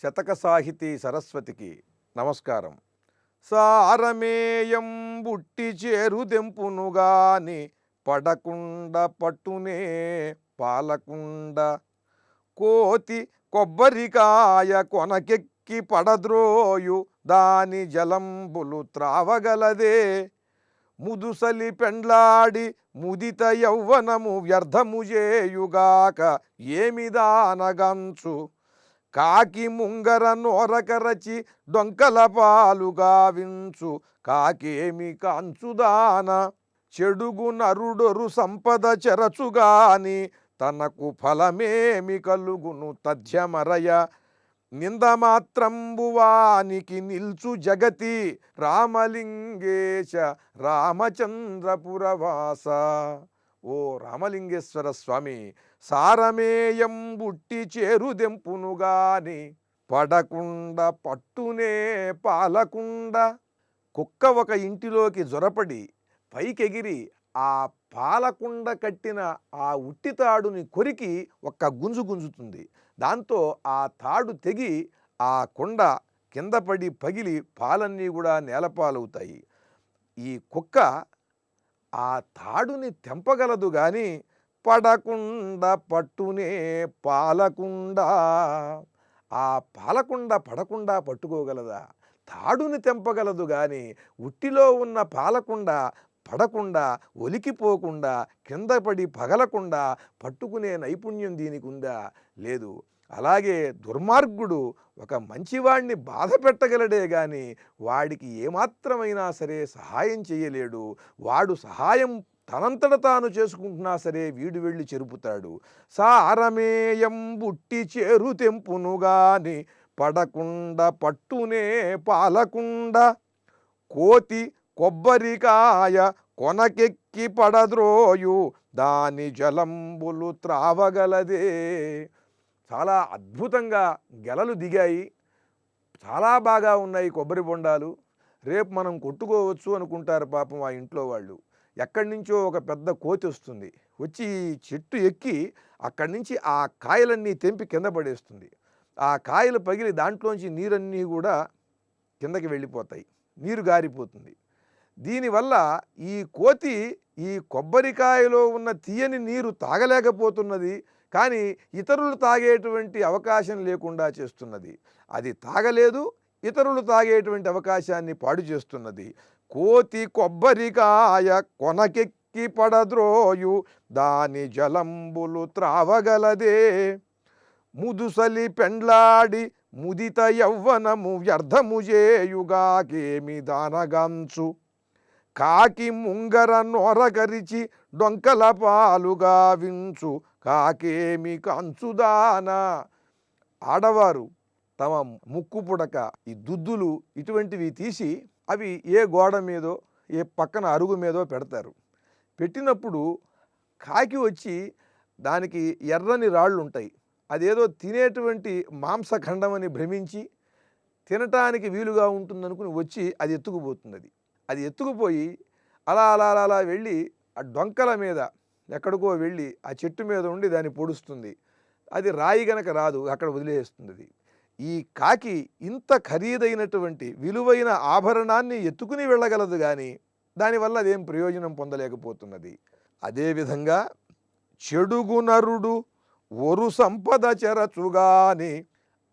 శతక సాహితీ సరస్వతికి నమస్కారం. సారమేయం బుట్టి చేరుదెంపునుగాని పడకుండ పట్టునే పాలకుండ కోతి కొబ్బరికాయ కొనకెక్కి పడద్రోయు దాని జలంబులు త్రావగలదే ముదుసలి పెండ్లాడి ముదిత యౌవనము వ్యర్థము చేయుగాక ఏమిదానగంచు కాకి ముంగర నోరకరచి డొంకల పాలుగా వించు కాకేమి కాంచుదాన చెడుగు నరుడొరు సంపద చెరచుగాని తనకు ఫలమేమి కలుగును తథ్యమరయ నిందమాత్రంబువానికి నిల్చు జగతి రామలింగేశ రామచంద్రపురవాస. ఓ రామలింగేశ్వర స్వామి, సారమేయం బుట్టి చేరుదెంపునుగాని పడకుండ పట్టునే పాలకుండ. కుక్క ఒక ఇంటిలోకి జొరపడి పైకెగిరి ఆ పాలకుండ కట్టిన ఆ ఉట్టితాడుని కొరికి ఒక్క గుంజు గుంజుతుంది. దాంతో ఆ తాడు తెగి ఆ కుండ కింద పడి పగిలి పాలన్నీ కూడా నేలపాలవుతాయి. ఈ కుక్క ఆ తాడుని తెంపగలదు గాని పడకుండ పట్టునే పాలకుండ. ఆ పాలకుండ పడకుండా పట్టుకోగలదా? తాడుని తెంపగలదు గాని ఉట్టిలో ఉన్న పాలకుండ పడకుండా ఒలికిపోకుండా కింద పడి పగలకుండా పట్టుకునే నైపుణ్యం దీనికి ఉందా? లేదు. అలాగే దుర్మార్గుడు ఒక మంచివాడిని బాధ పెట్టగలడే గాని వాడికి ఏమాత్రమైనా సరే సహాయం చేయలేడు. వాడు సహాయం తనంతట తాను చేసుకుంటున్నా సరే వీడు వెళ్ళి చెరుపుతాడు. సారమేయం బుట్టి చేరు తెంపునుగాని పడకుండ పట్టునే పాలకుండ కోతి కొబ్బరికాయ కొనకెక్కి పడద్రోయు దాని జలంబులు త్రావగలదే. చాలా అద్భుతంగా గెలలు దిగాయి, చాలా బాగా ఉన్నాయి కొబ్బరి బొండాలు. రేపు మనం కొట్టుకోవచ్చు అనుకుంటారు పాపం ఆ ఇంట్లో వాళ్ళు. ఎక్కడి నుంచో ఒక పెద్ద కోతి వస్తుంది, వచ్చి చెట్టు ఎక్కి అక్కడి నుంచి ఆ కాయలన్నీ తెంపి కింద పడేస్తుంది. ఆ కాయలు పగిలి దాంట్లోంచి నీరన్నీ కూడా కిందకి వెళ్ళిపోతాయి, నీరు గారిపోతుంది. దీనివల్ల ఈ కోతి ఈ కొబ్బరికాయలో ఉన్న తీయని నీరు తాగలేకపోతున్నది, కానీ ఇతరులు తాగేటువంటి అవకాశం లేకుండా చేస్తున్నది. అది తాగలేదు, ఇతరులు తాగేటువంటి అవకాశాన్ని పాడు చేస్తున్నది. కోతి కొబ్బరికాయ కొనకెక్కి పడద్రోయు దాని జలంబులు త్రావగలదే ముదుసలి పెండ్లాడి ముదిత యౌవనము వ్యర్థము చేయుగాకేమి దానగంచు కాకి ముంగర నోరగరిచి డొంకల పాలుగా వించు కాకేమి కంచుదాన. ఆడవారు తమ ముక్కు పుడక, ఈ దుద్దులు ఇటువంటివి తీసి అవి ఏ గోడ మీదో ఏ పక్కన అరుగు మీదో పెడతారు. పెట్టినప్పుడు కాకి వచ్చి దానికి ఎర్రని రాళ్ళు ఉంటాయి, అదేదో తినేటువంటి మాంసఖండం అని భ్రమించి తినటానికి వీలుగా ఉంటుందనుకుని వచ్చి అది ఎత్తుకుపోతుంది. అది ఎత్తుకుపోయి అలా అలా అలా అలా వెళ్ళి ఆ డొంకల మీద ఎక్కడికో వెళ్ళి ఆ చెట్టు మీద ఉండి దాన్ని పొడుస్తుంది. అది రాయి గనక రాదు, అక్కడ వదిలేస్తుంది. ఈ కాకి ఇంత ఖరీదైనటువంటి విలువైన ఆభరణాన్ని ఎత్తుకుని వెళ్ళగలదు కానీ దానివల్ల అదేం ప్రయోజనం పొందలేకపోతున్నది. అదేవిధంగా చెడుగు నరుడు ఒరు సంపద చెరచుగాని,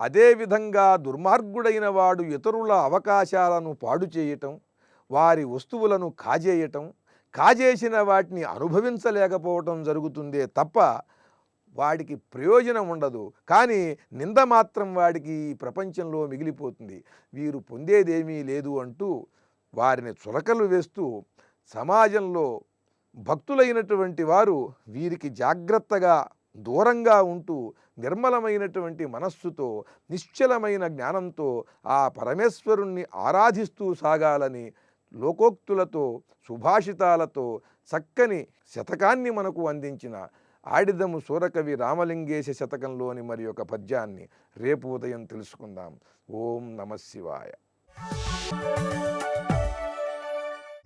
అదేవిధంగా దుర్మార్గుడైన వాడు ఇతరుల అవకాశాలను పాడు చేయటం, వారి వస్తువులను కాజేయటం, కాజేసిన వాటిని అనుభవించలేకపోవటం జరుగుతుందే తప్ప వాడికి ప్రయోజనం ఉండదు. కానీ నింద మాత్రం వాడికి ఈ ప్రపంచంలో మిగిలిపోతుంది. వీరు పొందేదేమీ లేదు అంటూ వారిని చురకలు వేస్తూ సమాజంలో భక్తులైనటువంటి వారు వీరికి జాగ్రత్తగా దూరంగా ఉంటూ నిర్మలమైనటువంటి మనస్సుతో నిశ్చలమైన జ్ఞానంతో ఆ పరమేశ్వరుణ్ణి ఆరాధిస్తూ సాగాలని లోకోక్తులతో సుభాషితాలతో చక్కని శతకాన్ని మనకు అందించిన ఆడిదము సూరకవి రామలింగేశ శతకంలోని మరి ఒక పద్యాన్ని రేపు ఉదయం తెలుసుకుందాం. ఓం నమః శివాయ.